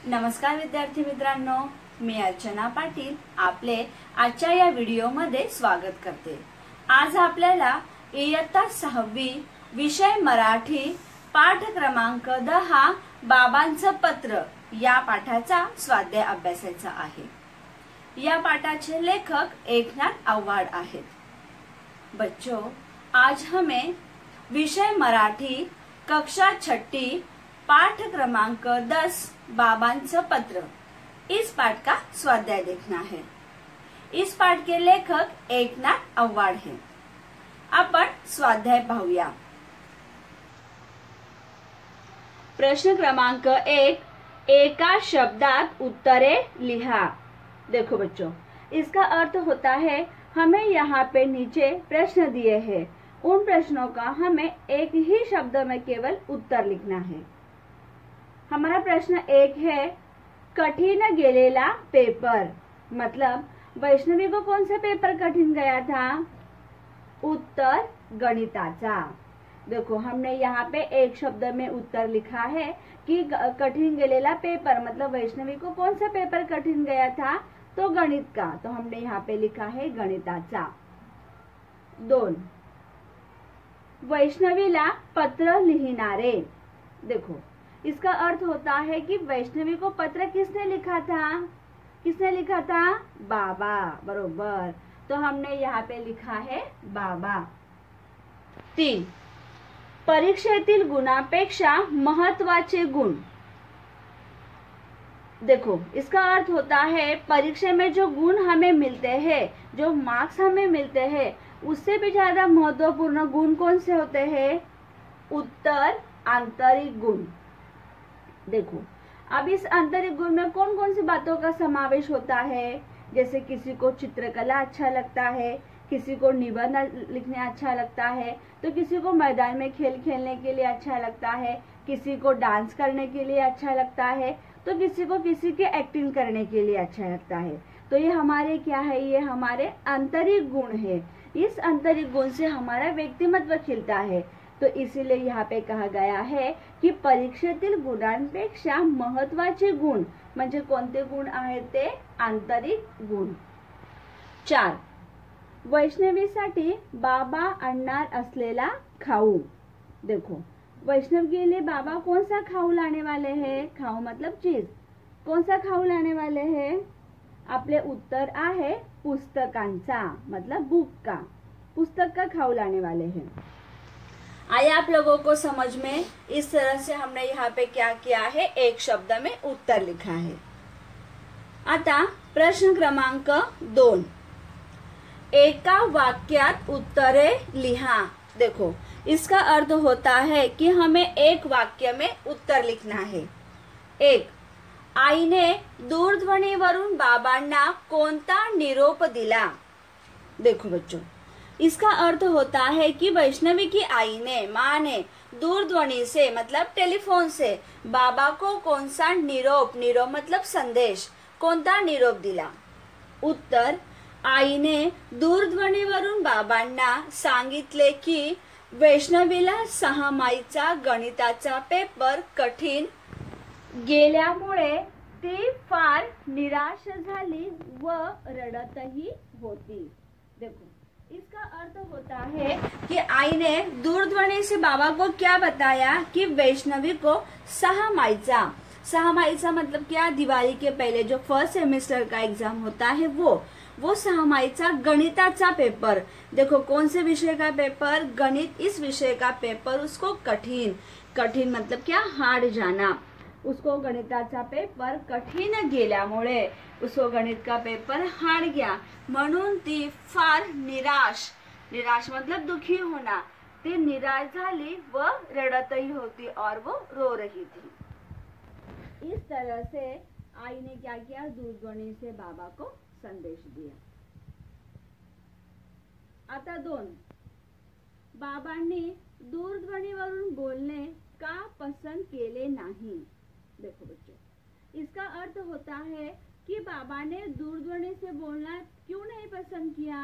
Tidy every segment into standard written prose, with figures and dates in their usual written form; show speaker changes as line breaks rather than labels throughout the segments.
नमस्कार विद्यार्थी मित्रांनो, मी अर्चना पाटील आपले आजच्या या व्हिडिओमध्ये स्वागत करते। आज आपल्याला इयत्ता 6वी विषय मराठी पाठ क्रमांक 10 बाबांचं पत्र या पाठाचा स्वाध्याय अभ्यासायचा आहे। या पाठाचे लेखक एकनाथ आव्हाड आहेत। बच्चों, आज हमें विषय मराठी कक्षा 6 पाठ क्रमांक 10 बाबांचं पत्र इस पाठ का स्वाध्याय देखना है। इस पाठ के लेखक एकनाथ आव्हाड हैं। आपण स्वाध्याय पाहूया। प्रश्न क्रमांक 1, एका शब्दात उत्तरे लिहा। देखो बच्चों, इसका अर्थ होता है हमें यहाँ पे नीचे प्रश्न दिए हैं, उन प्रश्नों का हमें एक ही शब्द में केवल उत्तर लिखना है। हमारा प्रश्न 1 है, कठिन गेलेला पेपर, मतलब वैष्णवी को कौन सा पेपर कठिन गया था? उत्तर गणिताचा। देखो, हमने यहाँ पे एक शब्द में उत्तर लिखा है कि कठिन गेलेला पेपर मतलब वैष्णवी को कौन सा पेपर कठिन गया था? तो गणित का। तो हमने यहाँ पे लिखा है गणिताचा। 2, वैष्णवीला पत्र लिहिणारे। देखो, इसका अर्थ होता है कि वैष्णवी को पत्र किसने लिखा था? किसने लिखा था? बाबा, बरोबर। तो हमने यहाँ पे लिखा है बाबा। 3, परीक्षेतील गुणापेक्षा महत्वाचे गुण। देखो, इसका अर्थ होता है परीक्षा में जो गुण हमें मिलते हैं, जो मार्क्स हमें मिलते हैं, उससे भी ज्यादा महत्वपूर्ण गुण कौन से होते हैं? उत्तर आंतरिक गुण। देखो, अब इस आंतरिक गुण में कौन कौन सी बातों का समावेश होता है? जैसे किसी को चित्रकला अच्छा लगता है, किसी को निबंध लिखने अच्छा लगता है, तो किसी को मैदान में खेल खेलने के लिए अच्छा लगता है, किसी को डांस करने के लिए अच्छा लगता है, तो किसी को किसी के एक्टिंग करने के लिए अच्छा लगता है। तो ये हमारे क्या है? ये हमारे आंतरिक गुण है। इस आंतरिक गुण से हमारा व्यक्तिमत्व खिलता है। तो इसीलिए यहाँ पे कहा गया है की परीक्षेतील गुणांपेक्षा महत्वाचे गुण म्हणजे कोणते गुण आहेत? ते आंतरिक गुण। 4, वैष्णवीसाठी बाबा आणणार असलेला खाऊ। देखो, वैष्णव के लिए बाबा कौन सा खाऊ लाने वाले हैं? खाऊ मतलब चीज। कौन सा खाऊ लाने वाले हैं? आपले उत्तर आहे पुस्तकांचा, मतलब बुक का। पुस्तक का खाऊ लाने वाले हैं। आया आप लोगों को समझ में? इस तरह से हमने यहाँ पे क्या किया है? एक शब्द में उत्तर लिखा है। आता प्रश्न क्रमांक 2, एका वाक्यात उत्तरे लिहा। देखो, इसका अर्थ होता है कि हमें एक वाक्य में उत्तर लिखना है। 1, आईने दूरध्वनीवरून बाबांना कोणता निरोप दिला? देखो बच्चों, इसका अर्थ होता है कि वैष्णवी की आई ने, माँ ने दूरध्वनि से मतलब टेलीफोन से बाबा को कौन सा निरोप, निरोप मतलब संदेश, कोणता निरोप दिला? उत्तर, आईने दूरध्वनीवरून बाबांना सांगितले की वैष्णवीला 6 माईचा गणिताचा पेपर कठीण गेल्यामुळे ती फार निराश झाली व रडतही होती। देखो, इसका अर्थ होता है कि आई ने दूरध्वनि से बाबा को क्या बताया कि वैष्णवी को 6 माईचा मतलब क्या? दिवाली के पहले जो फर्स्ट सेमेस्टर का एग्जाम होता है वो 6 माईचा गणिताचा पेपर। देखो, कौन से विषय का पेपर? गणित। इस विषय का पेपर उसको कठीण मतलब क्या? हार्ड जाना। उसको गणिताचा पेपर कठीण गेल्यामुळे उसको गणित का पेपर हार्ड गया, म्हणून ती फार निराश मतलब दुखी होना, ती निराश झाली व रडतही होती और वो रो रही थी। इस तरह से आई ने क्या किया? दूरध्वनि से बाबा को संदेश दिया। आता 2, बाबांनी दूरध्वनीवरून बोलणे का पसंत केले नाही? देखो बच्चों, इसका अर्थ होता है कि बाबा ने दूरध्वनि से बोलना क्यों नहीं पसंद किया?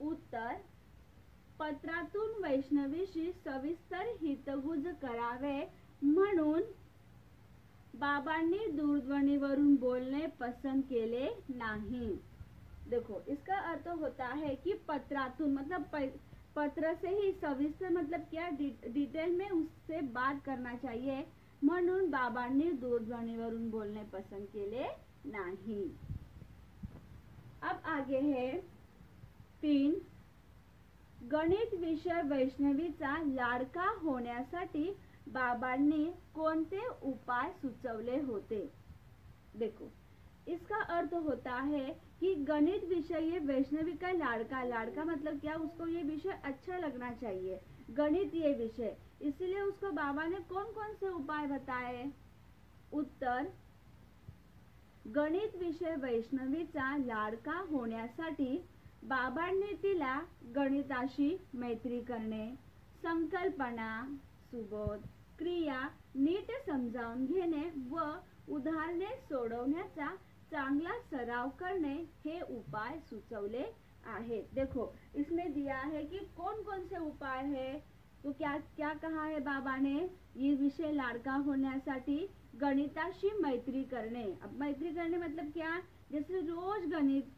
उत्तर, पत्रातून वैष्णवीशी सविस्तर हितगुज करावे म्हणून बाबांनी दूरध्वनीवरून बोलणे पसंत केले नहीं। देखो इसका अर्थ होता है कि पत्रातून मतलब पत्र से ही सविस्तर मतलब क्या डिटेल में उससे बात करना चाहिए, म्हणून बाबांनी दूरध्वनीवरून बोलणे पसंत केले नहीं। अब आगे है 3, गणित विषय वैष्णवीचा लाडका होण्यासाठी बाबांनी कोणते उपाय सुचवले होते। देखो इसका अर्थ होता है कि गणित विषय ये वैष्णवी का लाड़का मतलब क्या, उसको ये विषय अच्छा लगना चाहिए, गणित ये विषय, इसलिए उसको बाबा ने कौन कौन से उपाय बताए। उत्तर, गणित विषय वैष्णवीचा लाडका होण्यासाठी बाबांनी तिला गणिताशी मैत्री करणे, संकल्पना, सुबोध, क्रिया नीट समजावून घेणे व उदाहरणे सोडवण्याचा चांगला सराव करने हे उपाय सुचवले आहेत। देखो इसमें दिया है कि कौन कौन से उपाय है, तो क्या क्या कहा है बाबा ने, ये विषय लाडका होण्यासाठी गणिताशी मैत्री करने। अब मैत्री करने मतलब क्या, जैसे रोज गणित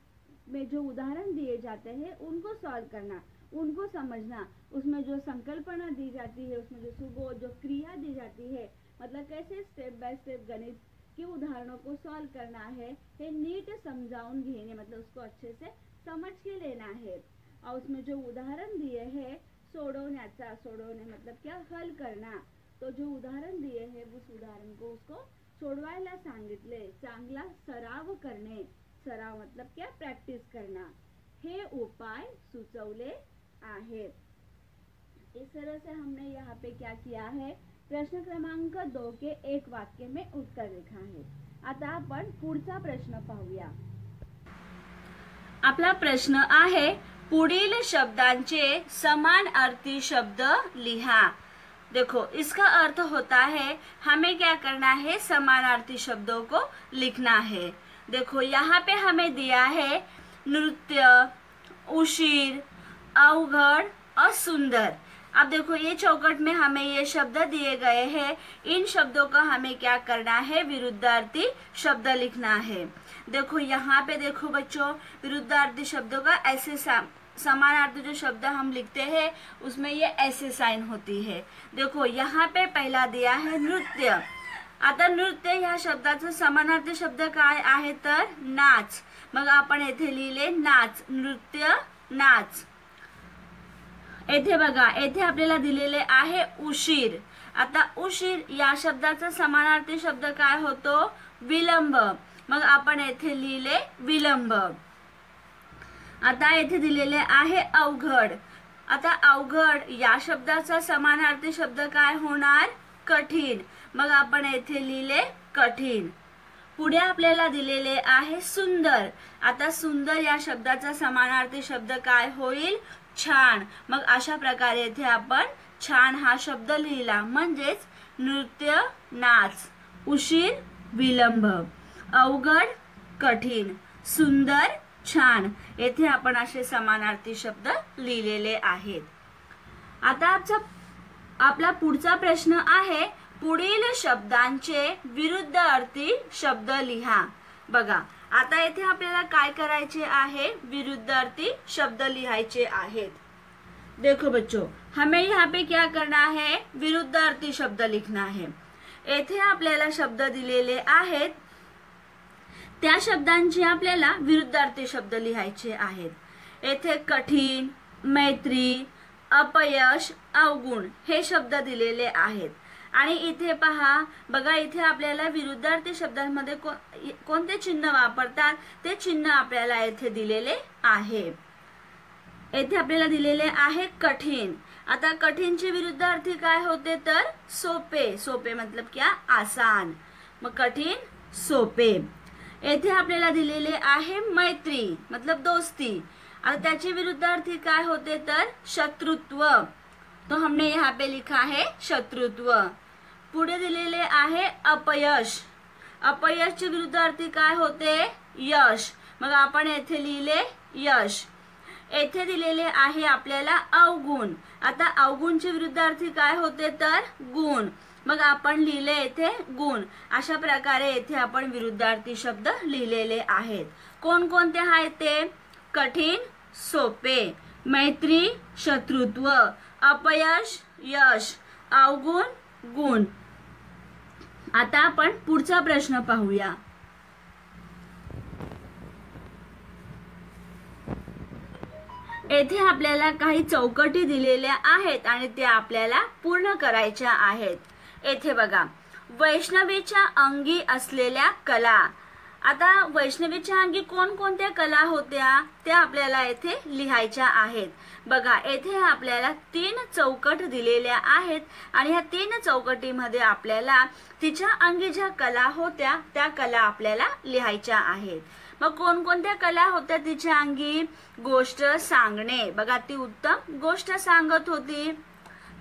में जो उदाहरण दिए जाते हैं उनको सॉल्व करना, उनको समझना, उसमें जो संकल्पना दी जाती है, उसमें जो सुबोध जो क्रिया दी जाती है, मतलब कैसे स्टेप बाय स्टेप गणित के उदाहरणों को सॉल्व करना है, ये नीट समझाऊन घेने मतलब उसको अच्छे से समझ के लेना है। और उसमें जो उदाहरण दिए हैं सोडवण्याचा, सोडवणे मतलब क्या, हल करना, तो जो उदाहरण दिए हैं उस उदाहरण को उसको सोडवायला सांगितले, चांगला सराव करणे, सराव मतलब क्या, प्रैक्टिस करना, हे उपाय सुचवले आहेत। इस तरह से हमने यहाँ पे क्या किया है, प्रश्न क्रमांक 2 के एक वाक्य में उत्तर लिखा है। आता आपण पुढचा प्रश्न पाहूया। आपला प्रश्न आहे, पुढील शब्दांचे समान अर्थी शब्द लिहा। देखो इसका अर्थ होता है हमें क्या करना है, समानार्थी शब्दों को लिखना है। देखो यहाँ पे हमें दिया है नृत्य, उशीर, अवघड़ और सुंदर। अब देखो ये चौकट में हमें ये शब्द दिए गए हैं, इन शब्दों का हमें क्या करना है, विरुद्धार्थी शब्द लिखना है। देखो यहाँ पे देखो बच्चों, विरुद्धार्थी शब्दों का ऐसे समानार्थी जो शब्द हम लिखते हैं उसमें ये ऐसे साइन होती है। देखो यहाँ पे पहला दिया है नृत्य। आता नृत्य ह्या शब्दाचा समानार्थी शब्द काय आहे तर नाच, मग आपण येथे लिहिले नाच, नृत्य नाच। येथे बघा, येथे आपल्याला दिलेले आहे उशीर। आता उशीर या शब्दाचा समानार्थी शब्द काय होतो, विलंब, मग आपण येथे लिहिले विलंब। आता येथे दिलेले आहे अवघड। आता अवघड या शब्दाचा समानार्थी शब्द काय होणार, कठीण, मग आपण येथे लिहिले कठीण। पुढे आपल्याला दिलेले आहे सुंदर। आता सुंदर या शब्दाचा समानार्थी शब्द काय होईल, छान, मग अशा प्रकारे येथे आपण छान हा शब्द लिहिला, म्हणजेच नृत्य नाच, उशीर विलंब, अवघड कठीण, सुंदर छान, येथे आपण असे समानार्थी शब्द लिहिलेले आहेत। आता आपला पुढचा प्रश्न आहे, पुढील शब्दांचे विरुद्ध अर्थी शब्द लिहा। बघा आता येथे आपल्याला काय करायचे आहे, विरुद्ध अर्थी शब्द लिहायचे आहेत। देखो बच्चों, हमें यहाँ पे क्या करना है, विरुद्ध अर्थी शब्द लिखना है। येथे आपल्याला शब्द दिलेले आहेत, त्या शब्दांचे आपल्याला विरुद्धार्थी शब्द लिहायचे आहेत। येथे कठीण, मैत्री, अपयश, अवगुण हे शब्द दिलेले आहेत। आणि इथे पहा बघा, इथे आपल्याला विरुद्धार्थी शब्दांमध्ये कोणते चिन्ह वापरतात ते चिन्ह आपल्याला येथे दिलेले आहे। येथे आपल्याला दिलेले आहे कठीण। आता कठीणचे विरुद्धार्थी काय होते तर सोपे, सोपे मतलब क्या, आसान, मग कठीण सोपे। येथे आपल्याला दिलेले आहे मैत्री मतलब दोस्ती, आता त्याचे विरुद्धार्थी काय होते तर शत्रुत्व, तो हमने यहाँ पे लिखा है शत्रुत्व। पुढे दिलेले आहे अपयश, अपयशचे विरुद्धार्थी काय होते, यश, मग आपण येथे लिहिले यश। येथे दिलेले आहे आपल्याला अवगुण। आता अवगुणचे विरुद्धार्थी काय होते तर गुण, मग आपण लिहिले येथे गुण. अशा प्रकारे येथे आपण विरुद्धार्थी शब्द लिहिलेले आहेत. कोणकोणते आहेत ते? कठीण, सोपे, मैत्री, शत्रुत्व, अपयश, यश, अवगुण, गुण. आता आपण पुढचा प्रश्न पाहूया. येथे आपल्याला काही चौकटी दिलेल्या आहेत आणि त्या आपल्याला पूर्ण करायच्या आहेत. येथे बघा, वैष्णवीच्या अंगी असलेल्या कला. आता वैष्णवीच्या अंगी कोणकोणत्या कला होत्या त्या आपल्याला येथे लिहायच्या आहेत. बघा, येथे आपल्याला 3 चौकट दिलेल्या आहेत आणि ह्या 3 चौकटीमध्ये आपल्याला तिच्या अंगी ज्या कला होत्या त्या कला आपल्याला लिहायच्या आहेत. मग कोणकोणत्या कला होत्या तिच्या अंगी? गोष्ट सांगणे. बघा, ती उत्तम गोष्ट सांगत होती.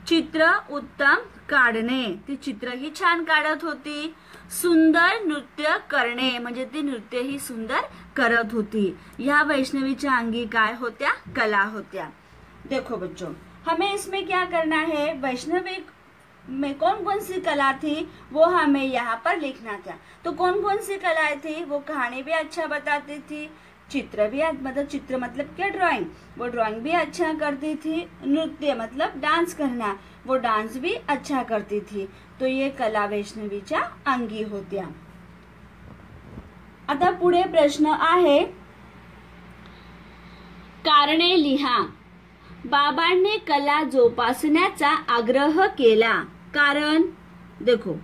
चित्र उत्तम काढणे, ती चित्र ही छान काढत होती. सुंदर नृत्य करणे, म्हणजे ती नृत्य ही सुंदर करत होती. या वैष्णवीच्या अंगी काय होत्या? कला होत्या. देखो बच्चों, हमें इसमें क्या करना है? वैष्णवी में कौन कौन सी कला थी वो हमें यहाँ पर लिखना था. तो कौन कौन सी कलाएं थी? वो कहानी भी अच्छा बताती थी, चित्र भी, मतलब चित्र मतलब क्या? ड्राइंग. वो ड्राइंग भी अच्छा करती थी. नृत्य मतलब डांस करना, वो डांस भी अच्छा करती थी. तो ये कला वैष्णवीच्या अंगी होत्या. आता पुढे प्रश्न आहे, कारणे लिहा. बाबांनी कला जोपासण्याचा आग्रह केला. कारण देखो,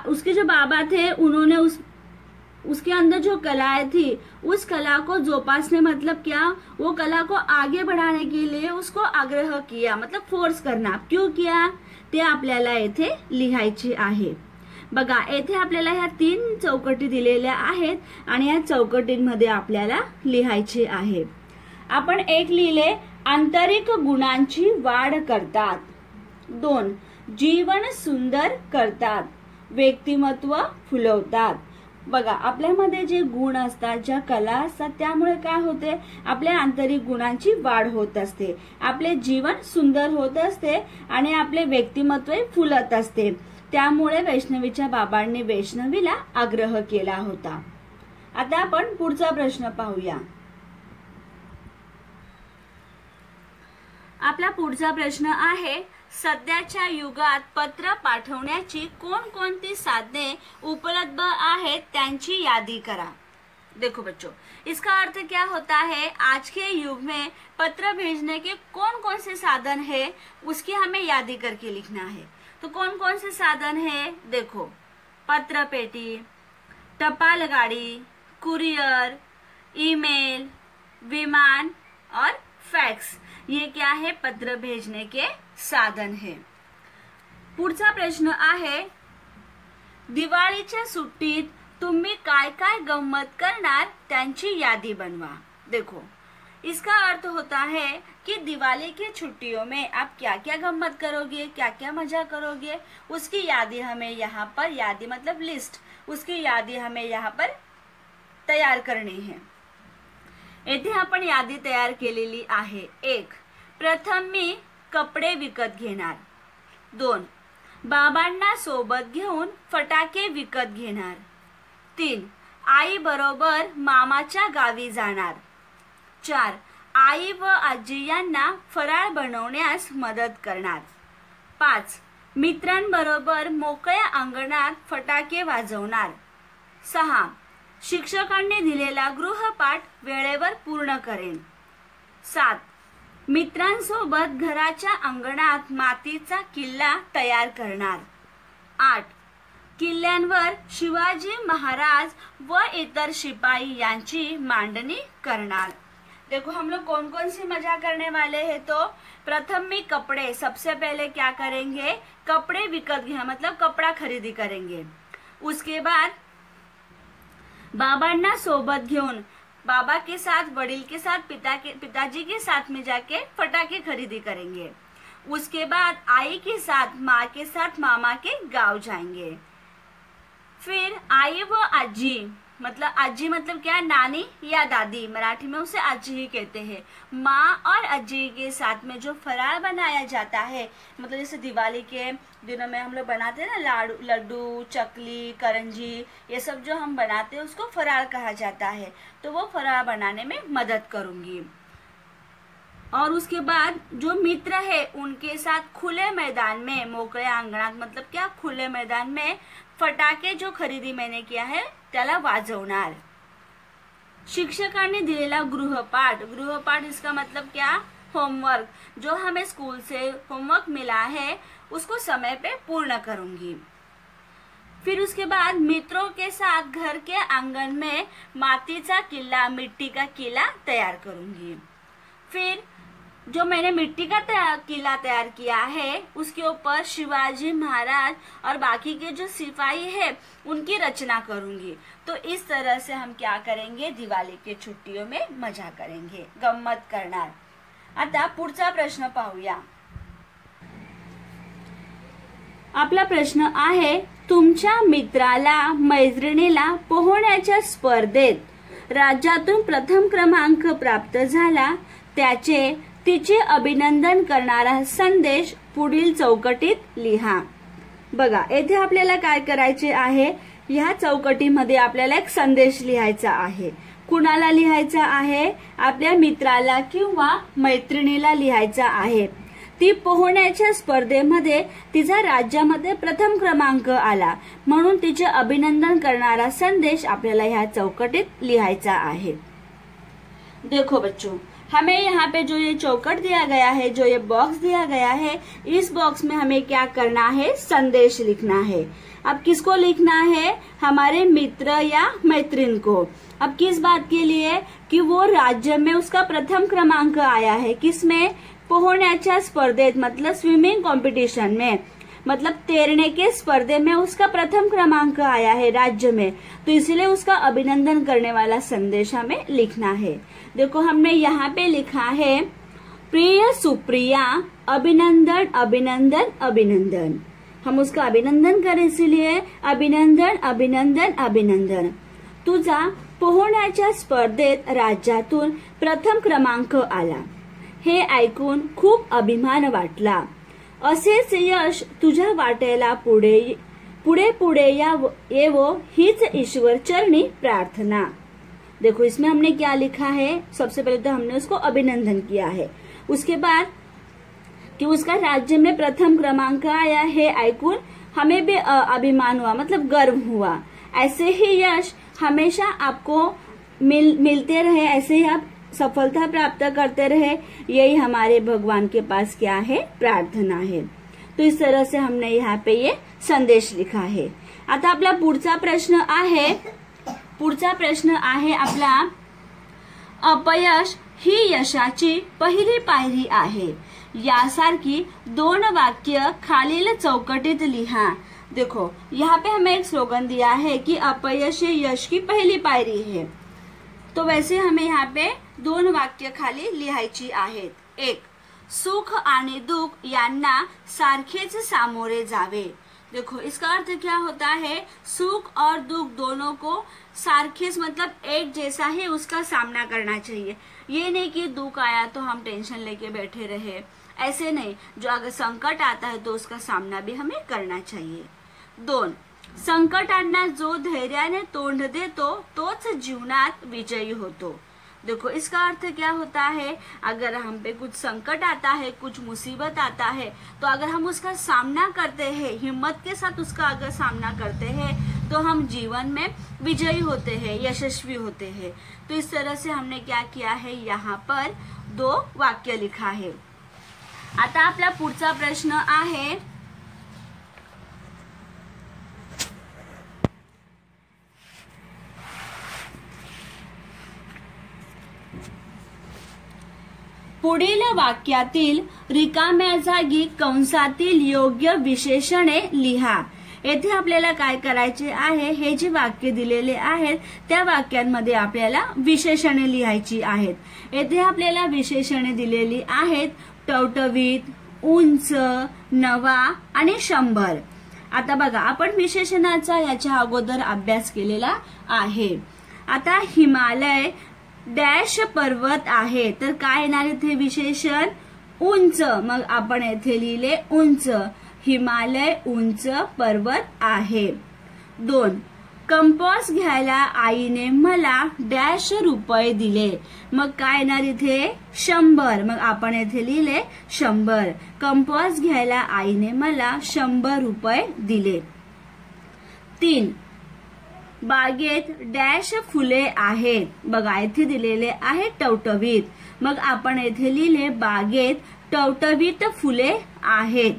उसके जो बाबा थे उन्होंने उसके अंदर जो कलाएं थी उस कला को जोपासने मतलब क्या? वो कला को आगे बढ़ाने के लिए उसको आग्रह किया, मतलब फोर्स करना. क्यों किया ते आपल्याला येथे लिहायचे आहे. बघा, येथे आपल्याला ह्या 3 चौकटी दिलेल्या आहेत आणि या चौकटींमध्ये आपल्याला लिहायचे आहे. आपण एक लिहिले, आंतरिक गुणांची वाढ करतात. 2, जीवन सुंदर करतात. व्यक्तिमत्व फुलवतात. बघा, आपल्यामध्ये जे गुण असतात, ज्या कला असतात, त्यामुळे काय होते? आपल्या आंतरिक गुणांची वाढ होत असते, आपले जीवन सुंदर होत असते आणि आपले व्यक्तिमत्व फुलत असते. त्यामुळे वैष्णवीच्या बाबांनी वैष्णवीला आग्रह केला होता. आता आपण पुढचा प्रश्न पाहूया. आपला पुढचा प्रश्न आहे, सध्याच्या युगात पत्र पाठवण्याची कोणकोणती साधने उपलब्ध आहेत त्यांची यादी करा. देखो बच्चों, इसका अर्थ क्या होता है? आज के युग में पत्र भेजने के कौन कौन से साधन है उसकी हमें यादी करके लिखना है. तो कौन कौन से साधन है? देखो, पत्र पेटी, टपाल गाड़ी, कुरियर, ईमेल, विमान और फैक्स. ये क्या है? पत्र भेजने के साधन है. पुढचा प्रश्न आहे, दिवाळीच्या सुट्टीत तुम्ही काय काय गम्मत करणार त्यांची यादी बनवा. देखो, इसका अर्थ होता है कि दिवाली की छुट्टियों में आप क्या क्या गम्मत करोगे, क्या क्या मजा करोगे, उसकी यादी हमें यहाँ पर, यादी मतलब लिस्ट, उसकी यादी हमें यहाँ पर तयार करनी है. येथे आपण यादी तयार केलेली आहे. 1, प्रथम मी कपडे विकत घेणार. 2, बाबांना सोबत घेऊन फटाके विकत घेणार. 3, आई बरोबर मामाच्या गावी जाणार. 4, आई व आजी यांना फराळ बनवण्यास मदत करणार. 5, मित्रांबरोबर मोकळ्या अंगणात फटाके वाजवणार. 6, शिक्षकांनी दिलेला गृहपाठ वेळेवर पूर्ण करेन. 7, मित्रांसोबत घराच्या अंगणात मातीचा किल्ला तयार करणार. 8, किल्ल्यांवर शिवाजी महाराज व इतर शिपाई यांची मांडणी करणार. देखो, हम लोग कौन कौन सी मजा करने वाले हैं. तो प्रथम में कपड़े, सबसे पहले क्या करेंगे? कपड़े विकत घेना, मतलब कपड़ा खरीदी करेंगे. उसके बाद बाबांना सोबत घेऊन, बाबा के साथ, वडील के साथ, पिताजी के साथ में जाके फटाके खरीदी करेंगे. उसके बाद आई के साथ, माँ के साथ मामा के गांव जाएंगे. फिर आई व आजी, मतलब आजी मतलब क्या? नानी या दादी, मराठी में उसे आजी ही कहते हैं. माँ और आजी के साथ में जो फराळ बनाया जाता है, मतलब जैसे दिवाली के दिनों में हम लोग बनाते हैं ना, लड्डू, चकली, करंजी, ये सब जो हम बनाते हैं उसको फरार कहा जाता है। तो वो फरार बनाने में मदद करूंगी। और उसके बाद जो मित्र है उनके साथ खुले मैदान में, मोकळे अंगणात मतलब क्या, खुले मैदान में फटाके जो खरेदी मैंने किया है त्याला वाजवणार। शिक्षकांनी दिलेला गृहपाठ, गृहपाठ इसका मतलब क्या, होमवर्क, जो हमें स्कूल से होमवर्क मिला है उसको समय पे पूर्ण करूंगी। फिर उसके बाद मित्रों के साथ घर के आंगन में मातीचा किला, मिट्टी का किला तैयार करूंगी। फिर जो मैंने मिट्टी का किला तैयार किया है उसके ऊपर शिवाजी महाराज और बाकी के जो सिपाही है उनकी रचना करूंगी। तो इस तरह से हम क्या करेंगे, दिवाळी के छुट्टियों में मजा करेंगे, गंमत करणार। आता पुढचा प्रश्न पाहूया। आपला प्रश्न आहे, तुमच्या मित्राला मैत्रिणीला पोहण्याच्या स्पर्धेत राज्यातून प्रथम क्रमांक प्राप्त झाला, तिचे अभिनंदन करणारा संदेश पुढील चौकटीत लिहा। बघा येथे आपल्याला काय करायचे आहे, ह्या चौकटीमध्ये आपल्याला एक संदेश लिहायचा आहे। कुणाला लिहायचा आहे, आपल्या मित्राला किंवा मैत्रिणीला लिहायचा आहे। ती पोहण्याच्या स्पर्धेमध्ये तिचा राज्यामध्ये प्रथम क्रमांक आला म्हणून तिचे अभिनंदन करणारा संदेश आपल्याला ह्या चौकटीत लिहायचा आहे। देखो बच्चों, हमें यहाँ पे जो ये चौकट दिया गया है, जो ये बॉक्स दिया गया है, इस बॉक्स में हमें क्या करना है, संदेश लिखना है। अब किसको लिखना है, हमारे मित्र या मैत्रीण को। अब किस बात के लिए, कि वो राज्य में उसका प्रथम क्रमांक आया है, किसमें, पोहण्याच्या स्पर्धेत मतलब स्विमिंग कंपटीशन में, मतलब तैरने के स्पर्धे में उसका प्रथम क्रमांक आया है राज्य में, तो इसलिए उसका अभिनंदन करने वाला संदेश हमें लिखना है। देखो हमने यहाँ पे लिखा है, प्रिय सुप्रिया अभिनंदन अभिनंदन अभिनंदन। हम उसका अभिनंदन करें, इसलिए अभिनंदन अभिनंदन अभिनंदन। तुझा पोहण्याच्या स्पर्धेत राज्यातून प्रथम क्रमांक आला, हे ऐकून खूप अभिमान वाटला। असेच यश तुझ्या वाटेला पुढे पुढे पुढे येवो हीच ईश्वर चरणी प्रार्थना। देखो इसमें हमने क्या लिखा है, सबसे पहले तो हमने उसको अभिनंदन किया है, उसके बाद कि उसका राज्य में प्रथम क्रमांक आया है ऐकून हमें भी अभिमान हुआ, मतलब गर्व हुआ। ऐसे ही यश हमेशा आपको मिलते रहे, ऐसे ही आप सफलता प्राप्त करते रहे, यही हमारे भगवान के पास क्या है, प्रार्थना है। तो इस तरह से हमने यहाँ पे ये संदेश लिखा है। आता आपला पुढचा प्रश्न आहे आपला, अपयश ही यशाची पहिली पायरी आहे, यासारखी 2 वाक्य खालील चौकटीत लिहा। देखो यहाँ पे हमें एक स्लोगन दिया है कि अपयश ही यश की पहली पायरी है, तो वैसे हमें यहाँ पे 2 वाक्य खाली लिहायची आहेत। एक, सुख आणि दुःख यांना सारखेच सामोरे जावे। देखो इसका अर्थ क्या होता है, सुख और दुख दोनों को सारखेच मतलब एक जैसा ही उसका सामना करना चाहिए। ये नहीं कि दुख आया तो हम टेंशन लेके बैठे रहे, ऐसे नहीं। जो अगर संकट आता है तो उसका सामना भी हमें करना चाहिए। 2, संकटांना जो धैर्याने तोंड देतो तोच जीवनात विजयी होतो। देखो इसका अर्थ क्या होता है, अगर हम पे कुछ संकट आता है, कुछ मुसीबत आता है, तो अगर हम उसका सामना करते हैं, हिम्मत के साथ उसका अगर सामना करते हैं, तो हम जीवन में विजयी होते हैं, यशस्वी होते हैं। तो इस तरह से हमने क्या किया है, यहाँ पर 2 वाक्य लिखा है। आता आपला पुढचा प्रश्न आहे, पुढील वाक्यातील रिकाम्या जागी कंसातील योग्य विशेषणे लिहा। येथे आपल्याला काय करायचे आहे, हे जे वाक्य दिलेले आहेत त्या वाक्यांमध्ये आपल्याला विशेषणे लिहायची आहेत। येथे आपल्याला विशेषणे दिलेली आहेत, टवटवीत, उंच, नवा आणि 100। आता बघा आपण विशेषणाचा याच्या अगोदर अभ्यास केलेला आहे। आता हिमालय डॅश पर्वत आहे, तर काय येणार इथे विशेषण, उंच, मग आपण येथे लिहिले उंच। हिमालय उंच पर्वत आहे. 2. कंपॉस घ्यायला आईने मला डॅश रुपये दिले. मग काय येणार इथे 100. मग आपण इथे लिहिले 100. कंपॉस घ्यायला आईने मला 100 रुपये दिले. 3. बागेत डॅश फुले आहेत. बघा इथे दिलेले आहे टवटवीत. मग आपण इथे लिहिले बागेत टवटवीत फुले आहेत.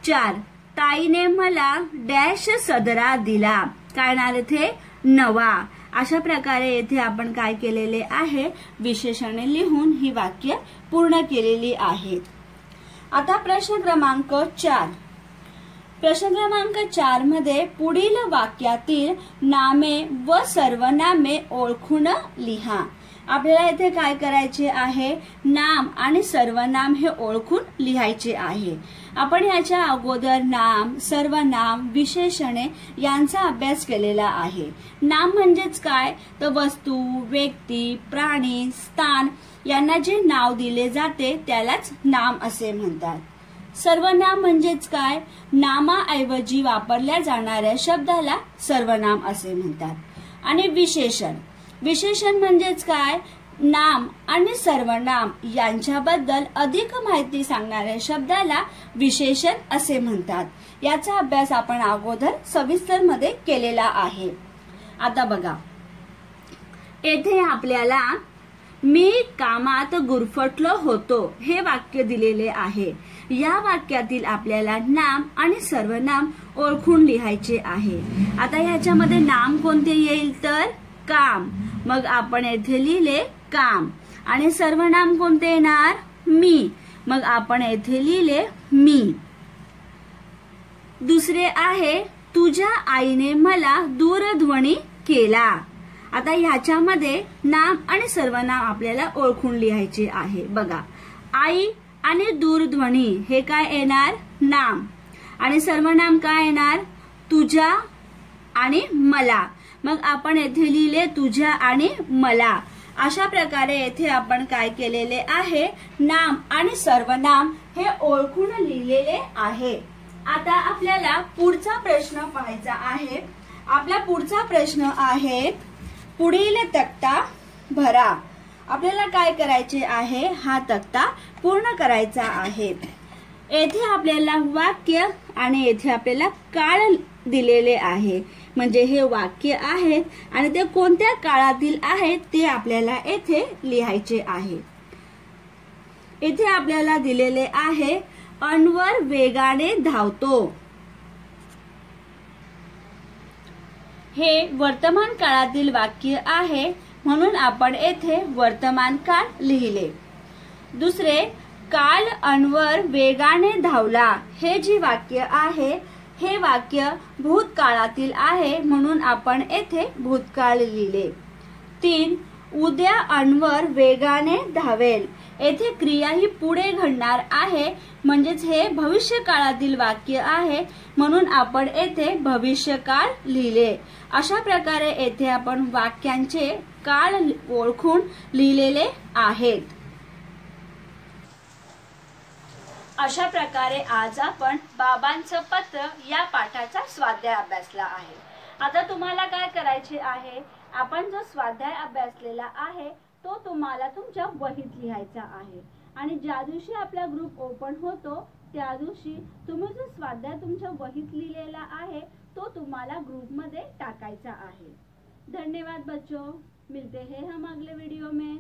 4. ताईने मला डॅश सदरा दिला. काय येणार इथे नवा. अशा प्रकारे येथे आपण काय केलेले आहे विशेषणे लिहून ही वाक्य पूर्ण केलेली आहेत. आता प्रश्न क्रमांक 4. प्रश्न क्रमांक 4 मध्ये पुढील वाक्यातील नामे व सर्वनामे ओळखून लिहा. आपल्याला इथे काय करायचे आहे नाम आणि सर्वनाम हे ओळखून लिहायचे आहे. आपण याच्या अगोदर नाम, सर्वनाम, विशेषणे यांचा अभ्यास केलेला आहे. नाम म्हणजेच काय तर वस्तू, व्यक्ती, प्राणी, स्थान यांना जे नाव दिले जाते त्यालाच नाम असे म्हणतात. सर्वनाम म्हणजेच काय नामाऐवजी वापरल्या जाणाऱ्या शब्दाला सर्वनाम असे म्हणतात. आणि विशेषण म्हणजेच काय नाम आणि सर्वनाम यांच्याबद्दल अधिक माहिती सांगणाऱ्या शब्दाला विशेषण असे म्हणतात. याचा अभ्यास आपण अगोदर सविस्तर मध्ये केलेला आहे. आता बघा येथे आपल्याला मी कामात गुरफटलो होतो हे वाक्य दिलेले आहे. या वाक्यातील आपल्याला नाम आणि सर्वनाम ओळखून लिहायचे आहे. आता ह्याच्यामध्ये नाम कोणते येईल तर काम. मग आपण येथे लिहिले काम. आणि सर्वनाम कोणते येणार मी. मग आपण येथे लिहिले मी. दुसरे आहे तुझ्या आईने मला दूरध्वनी केला. आता ह्याच्यामध्ये नाम आणि सर्वनाम आपल्याला ओळखून लिहायचे आहे. बघा आई आणि दूरध्वनी हे काय येणार नाम आणि सर्वनाम काय येणार तुझ्या आणि मला. मग आपण येथे लिहिले तुझ्या आणि मला. अशा प्रकारे येथे आपण काय केलेले आहे नाम आणि सर्वनाम हे ओळखून लिहिलेले आहे. आता आपल्याला पुढचा प्रश्न पाहायचा आहे. आपला पुढचा प्रश्न आहे पुढील तक्ता भरा. आपल्याला काय करायचे आहे हा तक्ता पूर्ण करायचा आहे. येथे आपल्याला वाक्य आणि येथे आपल्याला काळ दिलेले आहे. म्हणजे हे वाक्य आहेत आणि ते कोणत्या काळातील आहेत ते आपल्याला येथे लिहायचे आहे. येथे आपल्याला दिलेले आहे अनवर वेगाने धावतो. हे वर्तमान काळातील वाक्य आहे म्हणून आपण येथे वर्तमान काळ लिहिले. दुसरे काल अनवर वेगाने धावला हे जे वाक्य आहे हे वाक्य भूतकाळातील आहे म्हणून आपण येथे भूतकाळ लिहिले. 3 उद्या अनवर वेगाने धावेल. येथे क्रिया ही पुढे घडणार आहे म्हणजेच हे भविष्य काळातील वाक्य आहे म्हणून आपण येथे भविष्यकाळ लिहिले. अशा प्रकारे येथे आपण वाक्यांचे काळ ओळखून लिहिलेले आहेत. अशा प्रकारे आज आपण बाबांचं पत्र या पाठाचा स्वाध्याय अभ्यासला आहे. आता तुम्हाला काय करायचे आहे आपण जो स्वाध्याय अभ्यासलेला आहे तो तुम्हाला तुमच्या वहीत लिहायचा आहे. आणि ज्या दिवशी आपला ग्रुप ओपन होतो त्या दिवशी तुम्ही जो स्वाध्याय तुमच्या वहीत लिहिलेला आहे तो तुम्हाला ग्रुप मध्ये टाकायचा आहे. धन्यवाद बच्चों, मिलते हैं हम अगले वीडियो में.